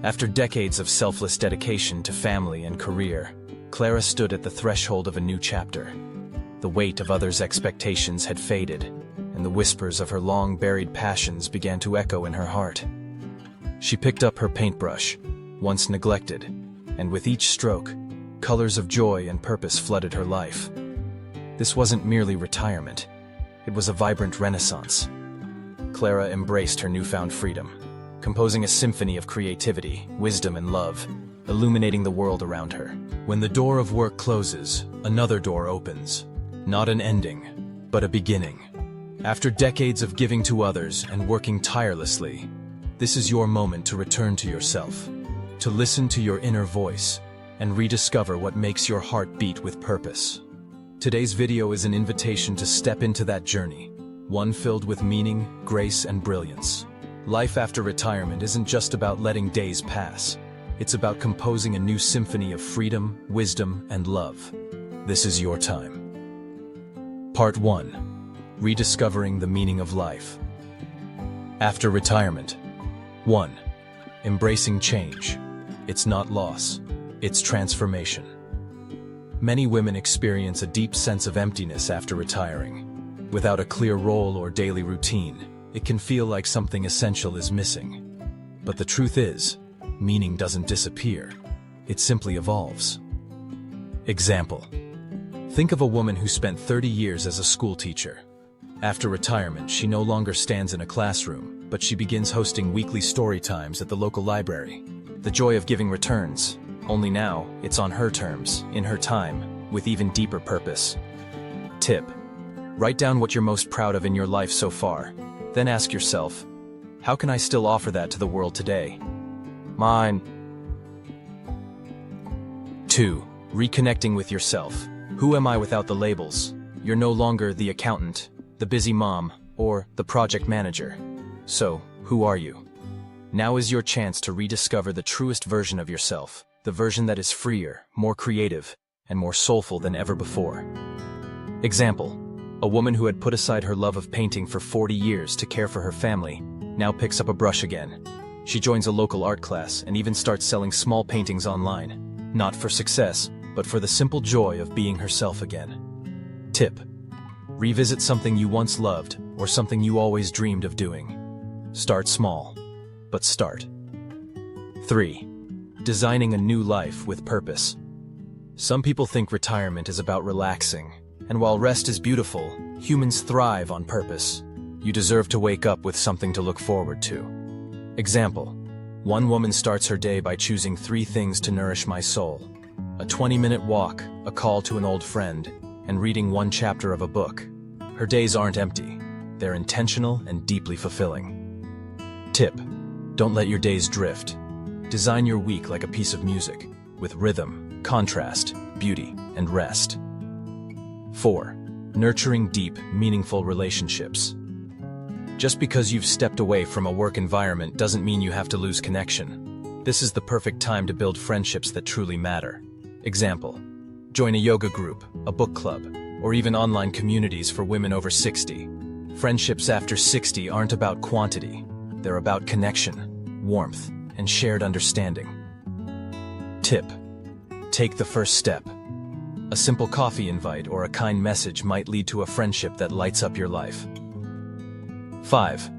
After decades of selfless dedication to family and career, Clara stood at the threshold of a new chapter. The weight of others' expectations had faded, and the whispers of her long-buried passions began to echo in her heart. She picked up her paintbrush, once neglected, and with each stroke, colors of joy and purpose flooded her life. This wasn't merely retirement. It was a vibrant renaissance. Clara embraced her newfound freedom, composing a symphony of creativity, wisdom, and love, illuminating the world around her. When the door of work closes, another door opens. Not an ending, but a beginning. After decades of giving to others and working tirelessly, this is your moment to return to yourself, to listen to your inner voice, and rediscover what makes your heart beat with purpose. Today's video is an invitation to step into that journey, one filled with meaning, grace, and brilliance. Life after retirement isn't just about letting days pass. It's about composing a new symphony of freedom, wisdom, and love. This is your time. Part 1. Rediscovering the meaning of life. After retirement. 1. Embracing change. It's not loss, it's transformation. Many women experience a deep sense of emptiness after retiring. Without a clear role or daily routine, it can feel like something essential is missing. But the truth is, meaning doesn't disappear, it simply evolves. Example. Think of a woman who spent 30 years as a school teacher. After retirement, she no longer stands in a classroom, but she begins hosting weekly story times at the local library. The joy of giving returns, only now it's on her terms, in her time, with even deeper purpose. Tip. Write down what you're most proud of in your life so far. Then ask yourself, how can I still offer that to the world today? Mine. 2. Reconnecting with yourself. Who am I without the labels? You're no longer the accountant, the busy mom, or the project manager. So, who are you? Now is your chance to rediscover the truest version of yourself, the version that is freer, more creative, and more soulful than ever before. Example. A woman who had put aside her love of painting for 40 years to care for her family now picks up a brush again. She joins a local art class and even starts selling small paintings online, not for success, but for the simple joy of being herself again. Tip. Revisit something you once loved or something you always dreamed of doing. Start small, but start. 3. Designing a new life with purpose. Some people think retirement is about relaxing, and while rest is beautiful, humans thrive on purpose. You deserve to wake up with something to look forward to. Example. One woman starts her day by choosing 3 things to nourish my soul. A 20-minute walk, a call to an old friend, and reading 1 chapter of a book. Her days aren't empty. They're intentional and deeply fulfilling. Tip. Don't let your days drift. Design your week like a piece of music, with rhythm, contrast, beauty, and rest. 4. Nurturing deep, meaningful relationships. Just because you've stepped away from a work environment doesn't mean you have to lose connection. This is the perfect time to build friendships that truly matter. Example. Join a yoga group, a book club, or even online communities for women over 60. Friendships after 60 aren't about quantity. They're about connection, warmth, and shared understanding. Tip. Take the first step. A simple coffee invite or a kind message might lead to a friendship that lights up your life. 5.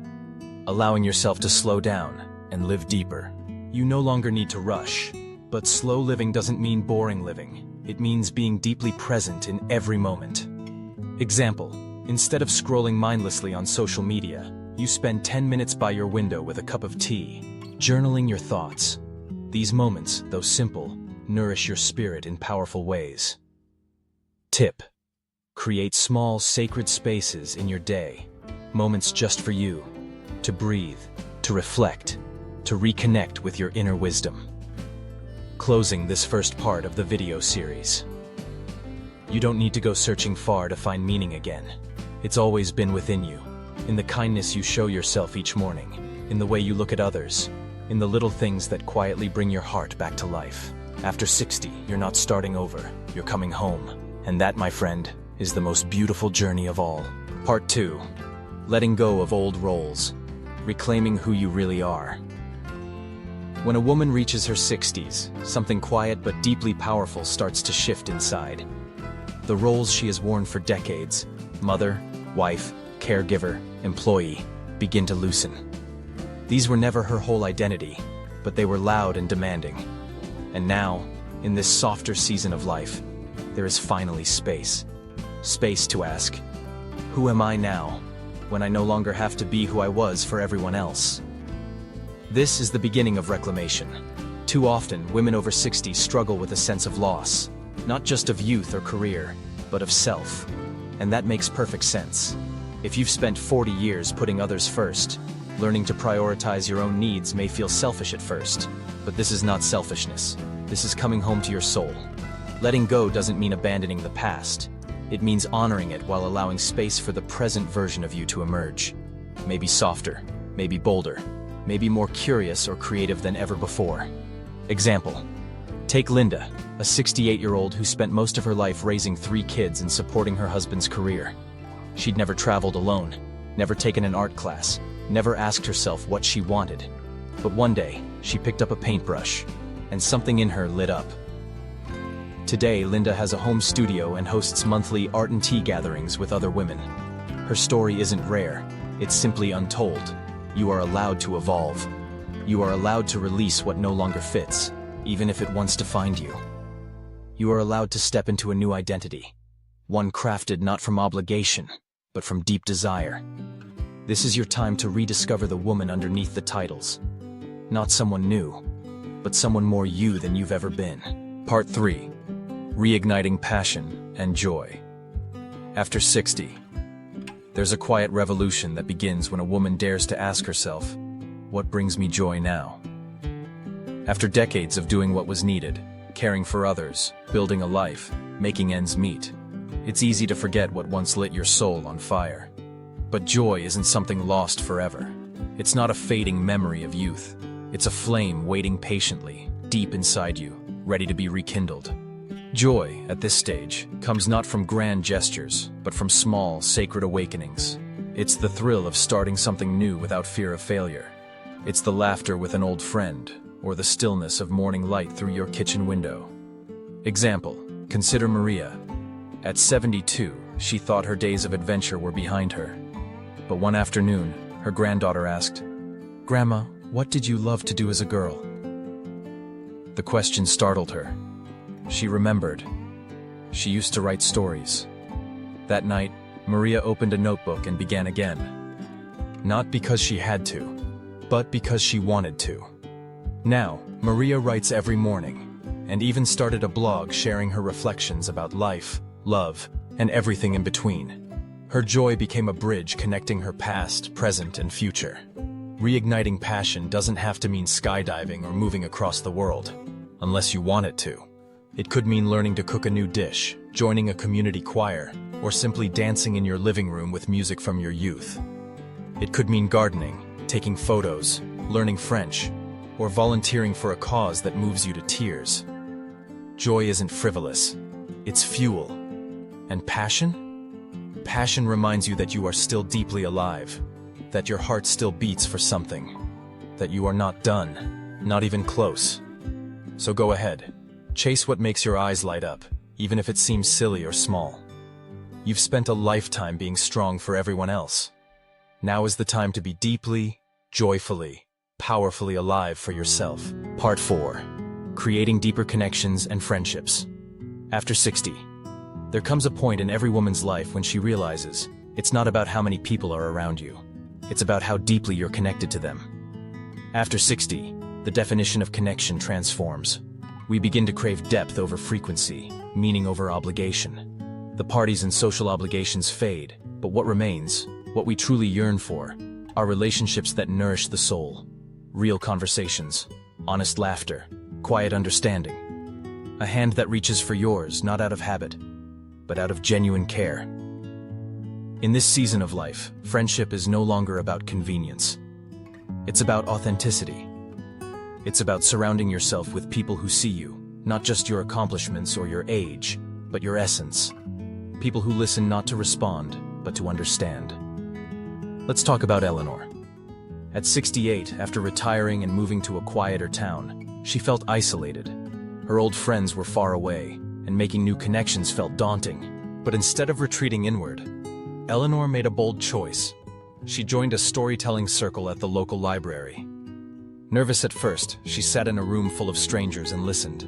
Allowing yourself to slow down and live deeper. You no longer need to rush, but slow living doesn't mean boring living. It means being deeply present in every moment. Example. Instead of scrolling mindlessly on social media, you spend 10 minutes by your window with a cup of tea, journaling your thoughts. These moments, though simple, nourish your spirit in powerful ways. Tip. Create small, sacred spaces in your day, moments just for you, to breathe, to reflect, to reconnect with your inner wisdom. Closing this first part of the video series. You don't need to go searching far to find meaning again. It's always been within you, in the kindness you show yourself each morning, in the way you look at others, in the little things that quietly bring your heart back to life. After 60, you're not starting over, you're coming home. And that, my friend, is the most beautiful journey of all. Part 2. Letting go of old roles. Reclaiming who you really are. When a woman reaches her 60s, something quiet but deeply powerful starts to shift inside. The roles she has worn for decades, mother, wife, caregiver, employee, begin to loosen. These were never her whole identity, but they were loud and demanding. And now, in this softer season of life, there is finally space. Space to ask, who am I now, when I no longer have to be who I was for everyone else? This is the beginning of reclamation. Too often, women over 60 struggle with a sense of loss, not just of youth or career, but of self. And that makes perfect sense. If you've spent 40 years putting others first, learning to prioritize your own needs may feel selfish at first, but this is not selfishness. This is coming home to your soul. Letting go doesn't mean abandoning the past. It means honoring it while allowing space for the present version of you to emerge. Maybe softer, maybe bolder, maybe more curious or creative than ever before. Example: take Linda, a 68-year-old who spent most of her life raising 3 kids and supporting her husband's career. She'd never traveled alone, never taken an art class, never asked herself what she wanted. But one day, she picked up a paintbrush, and something in her lit up. Today, Linda has a home studio and hosts monthly art and tea gatherings with other women. Her story isn't rare, it's simply untold. You are allowed to evolve. You are allowed to release what no longer fits, even if it wants to find you. You are allowed to step into a new identity, one crafted not from obligation, but from deep desire. This is your time to rediscover the woman underneath the titles. Not someone new, but someone more you than you've ever been. Part 3. Reigniting passion and joy. After 60, there's a quiet revolution that begins when a woman dares to ask herself, what brings me joy now? After decades of doing what was needed, caring for others, building a life, making ends meet, it's easy to forget what once lit your soul on fire. But joy isn't something lost forever. It's not a fading memory of youth. It's a flame waiting patiently, deep inside you, ready to be rekindled. Joy, at this stage, comes not from grand gestures, but from small, sacred awakenings. It's the thrill of starting something new without fear of failure. It's the laughter with an old friend, or the stillness of morning light through your kitchen window. Example: consider Maria. At 72, she thought her days of adventure were behind her. But one afternoon, her granddaughter asked, "Grandma, what did you love to do as a girl?" The question startled her. She remembered. She used to write stories. That night, Maria opened a notebook and began again. Not because she had to, but because she wanted to. Now, Maria writes every morning, and even started a blog sharing her reflections about life, love, and everything in between. Her joy became a bridge connecting her past, present, and future. Reigniting passion doesn't have to mean skydiving or moving across the world, unless you want it to. It could mean learning to cook a new dish, joining a community choir, or simply dancing in your living room with music from your youth. It could mean gardening, taking photos, learning French, or volunteering for a cause that moves you to tears. Joy isn't frivolous, it's fuel. And passion? Passion reminds you that you are still deeply alive, that your heart still beats for something, that you are not done, not even close. So go ahead, chase what makes your eyes light up, even if it seems silly or small. You've spent a lifetime being strong for everyone else. Now is the time to be deeply, joyfully, powerfully alive for yourself. Part 4. Creating deeper connections and friendships. After 60, there comes a point in every woman's life when she realizes it's not about how many people are around you. It's about how deeply you're connected to them. After 60, the definition of connection transforms. We begin to crave depth over frequency, meaning over obligation. The parties and social obligations fade, but what remains, what we truly yearn for, are relationships that nourish the soul. Real conversations, honest laughter, quiet understanding. A hand that reaches for yours, not out of habit, but out of genuine care. In this season of life, friendship is no longer about convenience. It's about authenticity. It's about surrounding yourself with people who see you, not just your accomplishments or your age, but your essence. People who listen not to respond, but to understand. Let's talk about Eleanor. At 68, after retiring and moving to a quieter town, she felt isolated. Her old friends were far away, and making new connections felt daunting. But instead of retreating inward, Eleanor made a bold choice. She joined a storytelling circle at the local library. Nervous at first, she sat in a room full of strangers and listened.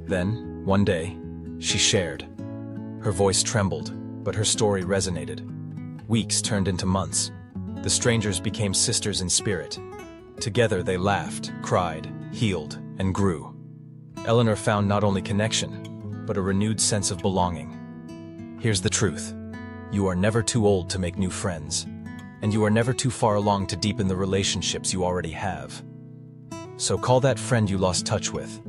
Then, one day, she shared. Her voice trembled, but her story resonated. Weeks turned into months. The strangers became sisters in spirit. Together they laughed, cried, healed, and grew. Eleanor found not only connection, but a renewed sense of belonging. Here's the truth. You are never too old to make new friends, and you are never too far along to deepen the relationships you already have. So call that friend you lost touch with.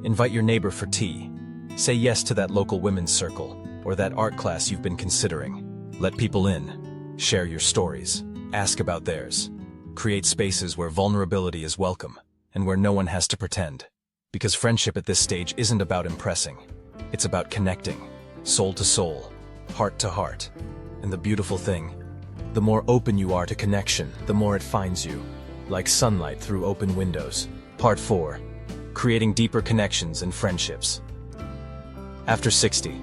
Invite your neighbor for tea. Say yes to that local women's circle, or that art class you've been considering. Let people in. Share your stories. Ask about theirs. Create spaces where vulnerability is welcome, and where no one has to pretend. Because friendship at this stage isn't about impressing. It's about connecting, soul to soul, heart to heart. And the beautiful thing, the more open you are to connection, the more it finds you, like sunlight through open windows. Part 4. Creating deeper connections and friendships. After 60.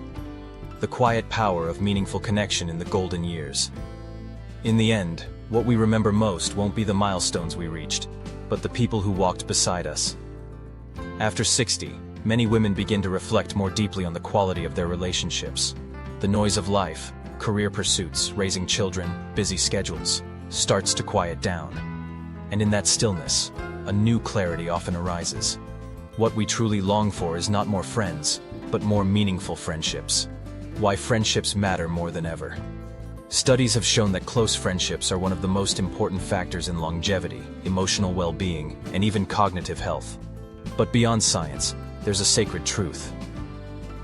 The quiet power of meaningful connection in the golden years. In the end, what we remember most won't be the milestones we reached, but the people who walked beside us. After 60, many women begin to reflect more deeply on the quality of their relationships. The noise of life, career pursuits, raising children, busy schedules, starts to quiet down. And in that stillness, a new clarity often arises. What we truly long for is not more friends, but more meaningful friendships. Why friendships matter more than ever. Studies have shown that close friendships are one of the most important factors in longevity, emotional well-being, and even cognitive health. But beyond science, there's a sacred truth.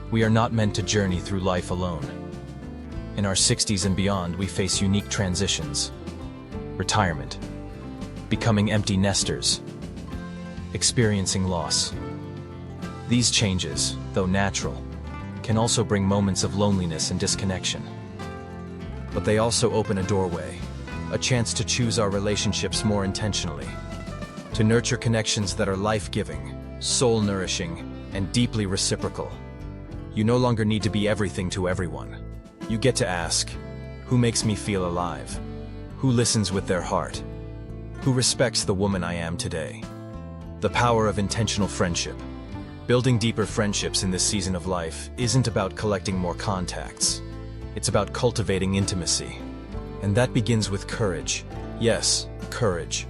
We are not meant to journey through life alone. In our 60s and beyond, we face unique transitions. Retirement, becoming empty nesters, experiencing loss. These changes, though natural, can also bring moments of loneliness and disconnection. But they also open a doorway, a chance to choose our relationships more intentionally, to nurture connections that are life-giving, soul-nourishing, and deeply reciprocal. You no longer need to be everything to everyone. You get to ask, who makes me feel alive? Who listens with their heart? Who respects the woman I am today? The power of intentional friendship. Building deeper friendships in this season of life isn't about collecting more contacts. It's about cultivating intimacy. And that begins with courage. Yes, courage.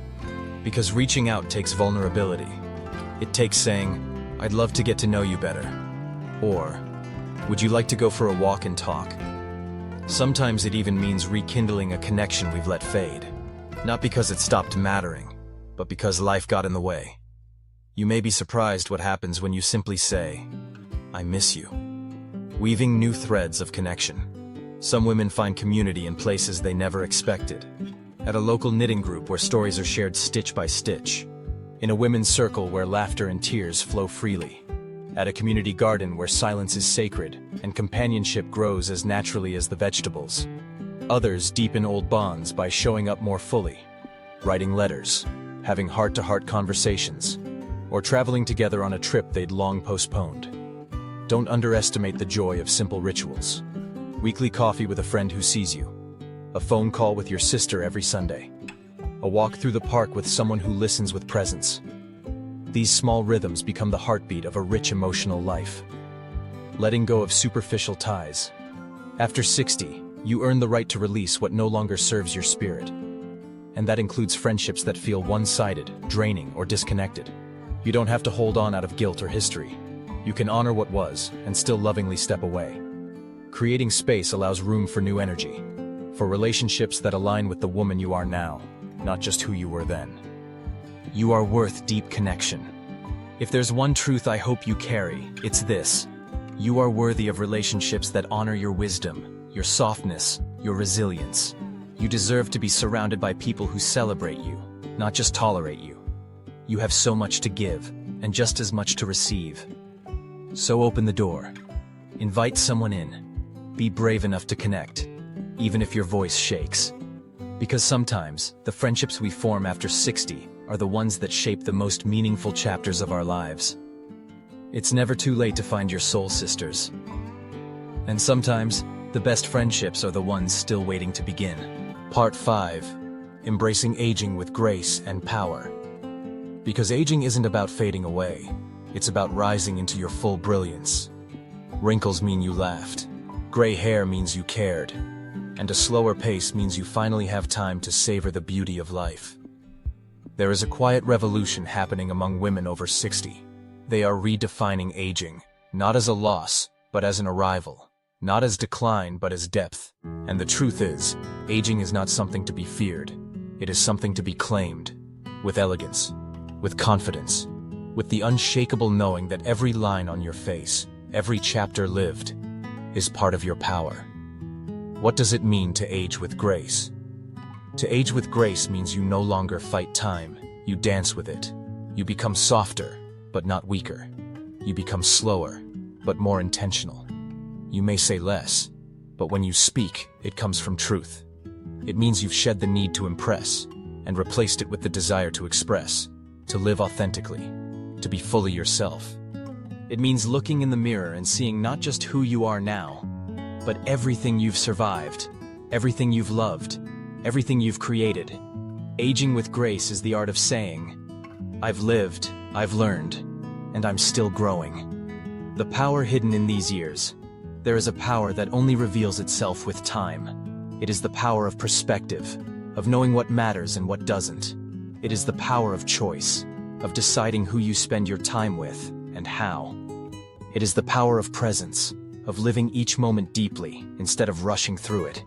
Because reaching out takes vulnerability. It takes saying, I'd love to get to know you better. Or, would you like to go for a walk and talk? Sometimes it even means rekindling a connection we've let fade. Not because it stopped mattering, but because life got in the way. You may be surprised what happens when you simply say, I miss you. Weaving new threads of connection. Some women find community in places they never expected. At a local knitting group where stories are shared stitch by stitch. In a women's circle where laughter and tears flow freely. At a community garden where silence is sacred and companionship grows as naturally as the vegetables. Others deepen old bonds by showing up more fully, writing letters, having heart-to-heart conversations, or traveling together on a trip they'd long postponed. Don't underestimate the joy of simple rituals. Weekly coffee with a friend who sees you. A phone call with your sister every Sunday. A walk through the park with someone who listens with presence. These small rhythms become the heartbeat of a rich emotional life. Letting go of superficial ties. After 60, you earn the right to release what no longer serves your spirit. And that includes friendships that feel one-sided, draining, or disconnected. You don't have to hold on out of guilt or history. You can honor what was and still lovingly step away. Creating space allows room for new energy, for relationships that align with the woman you are now, not just who you were then. You are worth deep connection. If there's one truth I hope you carry, it's this. You are worthy of relationships that honor your wisdom, your softness, your resilience. You deserve to be surrounded by people who celebrate you, not just tolerate you. You have so much to give, and just as much to receive. So open the door. Invite someone in. Be brave enough to connect, even if your voice shakes. Because sometimes, the friendships we form after 60 are the ones that shape the most meaningful chapters of our lives. It's never too late to find your soul sisters. And sometimes, the best friendships are the ones still waiting to begin. Part 5. Embracing aging with grace and power. Because aging isn't about fading away. It's about rising into your full brilliance. Wrinkles mean you laughed. Gray hair means you cared. And a slower pace means you finally have time to savor the beauty of life. There is a quiet revolution happening among women over 60. They are redefining aging, not as a loss, but as an arrival. Not as decline, but as depth. And the truth is, aging is not something to be feared. It is something to be claimed. With elegance, with confidence, with the unshakable knowing that every line on your face, every chapter lived, is part of your power. What does it mean to age with grace? To age with grace means you no longer fight time, you dance with it. You become softer, but not weaker. You become slower, but more intentional. You may say less, but when you speak, it comes from truth. It means you've shed the need to impress, and replaced it with the desire to express, to live authentically, to be fully yourself. It means looking in the mirror and seeing not just who you are now, but everything you've survived, everything you've loved, everything you've created. Aging with grace is the art of saying, I've lived, I've learned, and I'm still growing. The power hidden in these years. There is a power that only reveals itself with time. It is the power of perspective, of knowing what matters and what doesn't. It is the power of choice, of deciding who you spend your time with and how. It is the power of presence, of living each moment deeply instead of rushing through it.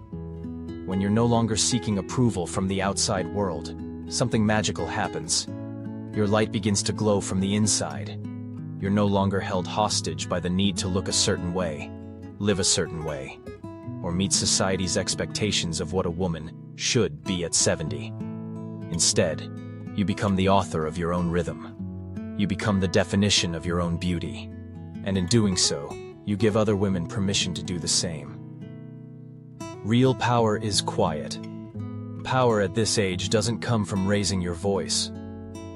When you're no longer seeking approval from the outside world, something magical happens. Your light begins to glow from the inside. You're no longer held hostage by the need to look a certain way, live a certain way, or meet society's expectations of what a woman should be at 70. Instead, you become the author of your own rhythm. You become the definition of your own beauty. And in doing so, you give other women permission to do the same. Real power is quiet. Power at this age doesn't come from raising your voice.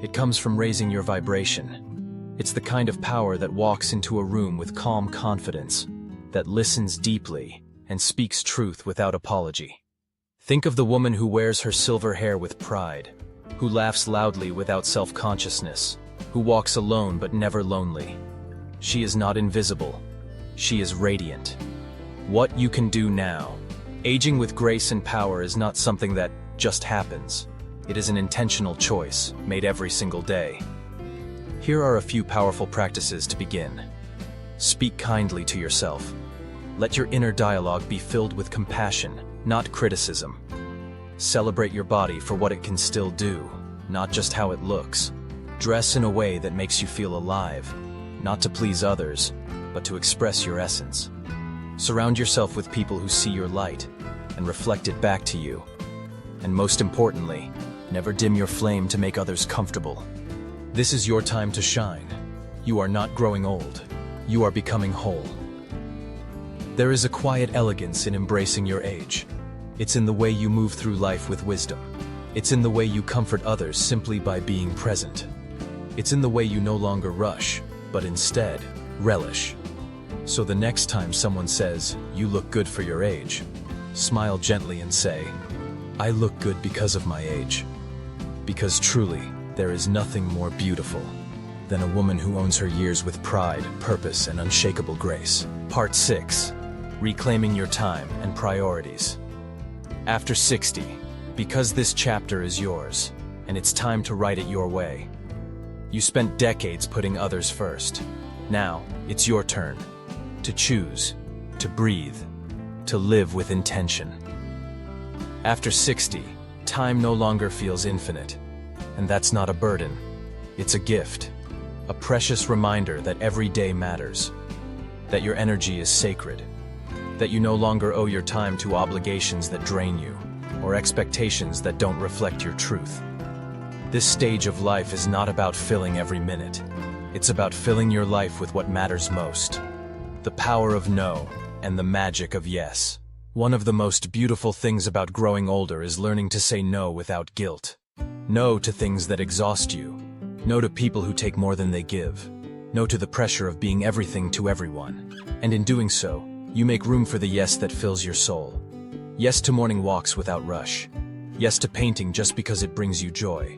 It comes from raising your vibration. It's the kind of power that walks into a room with calm confidence, that listens deeply and speaks truth without apology. Think of the woman who wears her silver hair with pride, who laughs loudly without self-consciousness, who walks alone but never lonely. She is not invisible. She is radiant. What you can do now. Aging with grace and power is not something that just happens. It is an intentional choice, made every single day. Here are a few powerful practices to begin. Speak kindly to yourself. Let your inner dialogue be filled with compassion, not criticism. Celebrate your body for what it can still do, not just how it looks. Dress in a way that makes you feel alive, not to please others, but to express your essence. Surround yourself with people who see your light and reflect it back to you. And most importantly, never dim your flame to make others comfortable. This is your time to shine. You are not growing old. You are becoming whole. There is a quiet elegance in embracing your age. It's in the way you move through life with wisdom. It's in the way you comfort others simply by being present. It's in the way you no longer rush, but instead, relish. So the next time someone says, "You look good for your age," smile gently and say, "I look good because of my age." Because truly, there is nothing more beautiful than a woman who owns her years with pride, purpose, and unshakable grace. Part 6. Reclaiming your time and priorities. After 60, because this chapter is yours, and it's time to write it your way. You spent decades putting others first. Now, it's your turn. To choose, to breathe, to live with intention. After 60, time no longer feels infinite. And that's not a burden. It's a gift. A precious reminder that every day matters. That your energy is sacred. That you no longer owe your time to obligations that drain you, or expectations that don't reflect your truth. This stage of life is not about filling every minute. It's about filling your life with what matters most. The power of no and the magic of yes. One of the most beautiful things about growing older is learning to say no without guilt. No to things that exhaust you. No to people who take more than they give. No to the pressure of being everything to everyone. And in doing so, you make room for the yes that fills your soul. Yes to morning walks without rush. Yes to painting just because it brings you joy.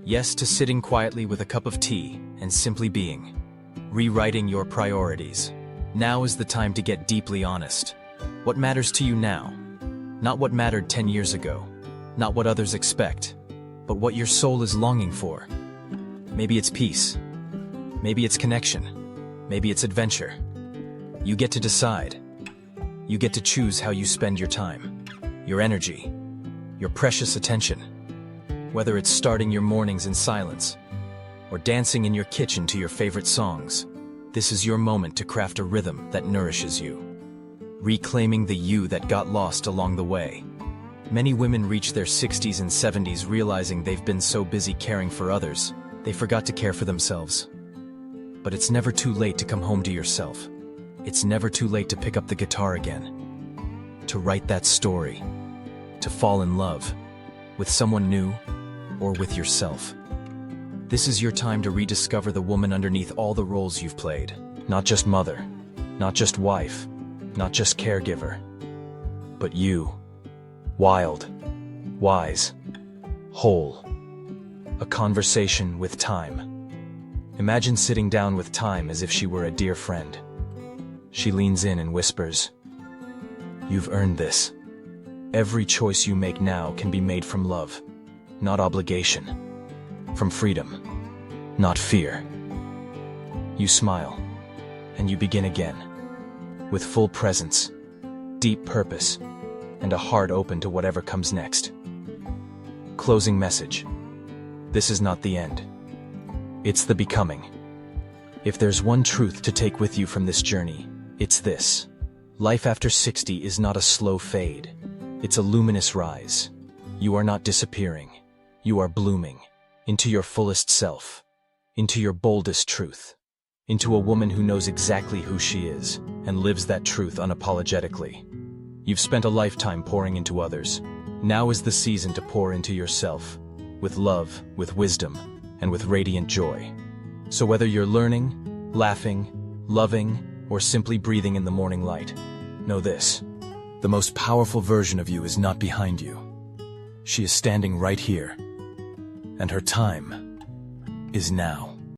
Yes to sitting quietly with a cup of tea and simply being. Rewriting your priorities. Now is the time to get deeply honest. What matters to you now? Not what mattered 10 years ago. Not what others expect. But what your soul is longing for. Maybe it's peace. Maybe it's connection. Maybe it's adventure. You get to decide. You get to choose how you spend your time, your energy, your precious attention. Whether it's starting your mornings in silence or dancing in your kitchen to your favorite songs, this is your moment to craft a rhythm that nourishes you. Reclaiming the you that got lost along the way. Many women reach their 60s and 70s realizing they've been so busy caring for others, they forgot to care for themselves. But it's never too late to come home to yourself. It's never too late to pick up the guitar again. To write that story. To fall in love. With someone new, or with yourself. This is your time to rediscover the woman underneath all the roles you've played. Not just mother, not just wife, not just caregiver, but you. Wild, wise, whole. A conversation with time. Imagine sitting down with time as if she were a dear friend. She leans in and whispers, "You've earned this. Every choice you make now can be made from love, not obligation. From freedom, not fear." You smile, and you begin again. With full presence, deep purpose, and a heart open to whatever comes next. Closing message. This is not the end. It's the becoming. If there's one truth to take with you from this journey, it's this. Life after 60 is not a slow fade. It's a luminous rise. You are not disappearing. You are blooming into your fullest self, into your boldest truth, into a woman who knows exactly who she is and lives that truth unapologetically. You've spent a lifetime pouring into others. Now is the season to pour into yourself, with love, with wisdom, and with radiant joy. So whether you're learning, laughing, loving, or simply breathing in the morning light, know this. The most powerful version of you is not behind you. She is standing right here, and her time is now.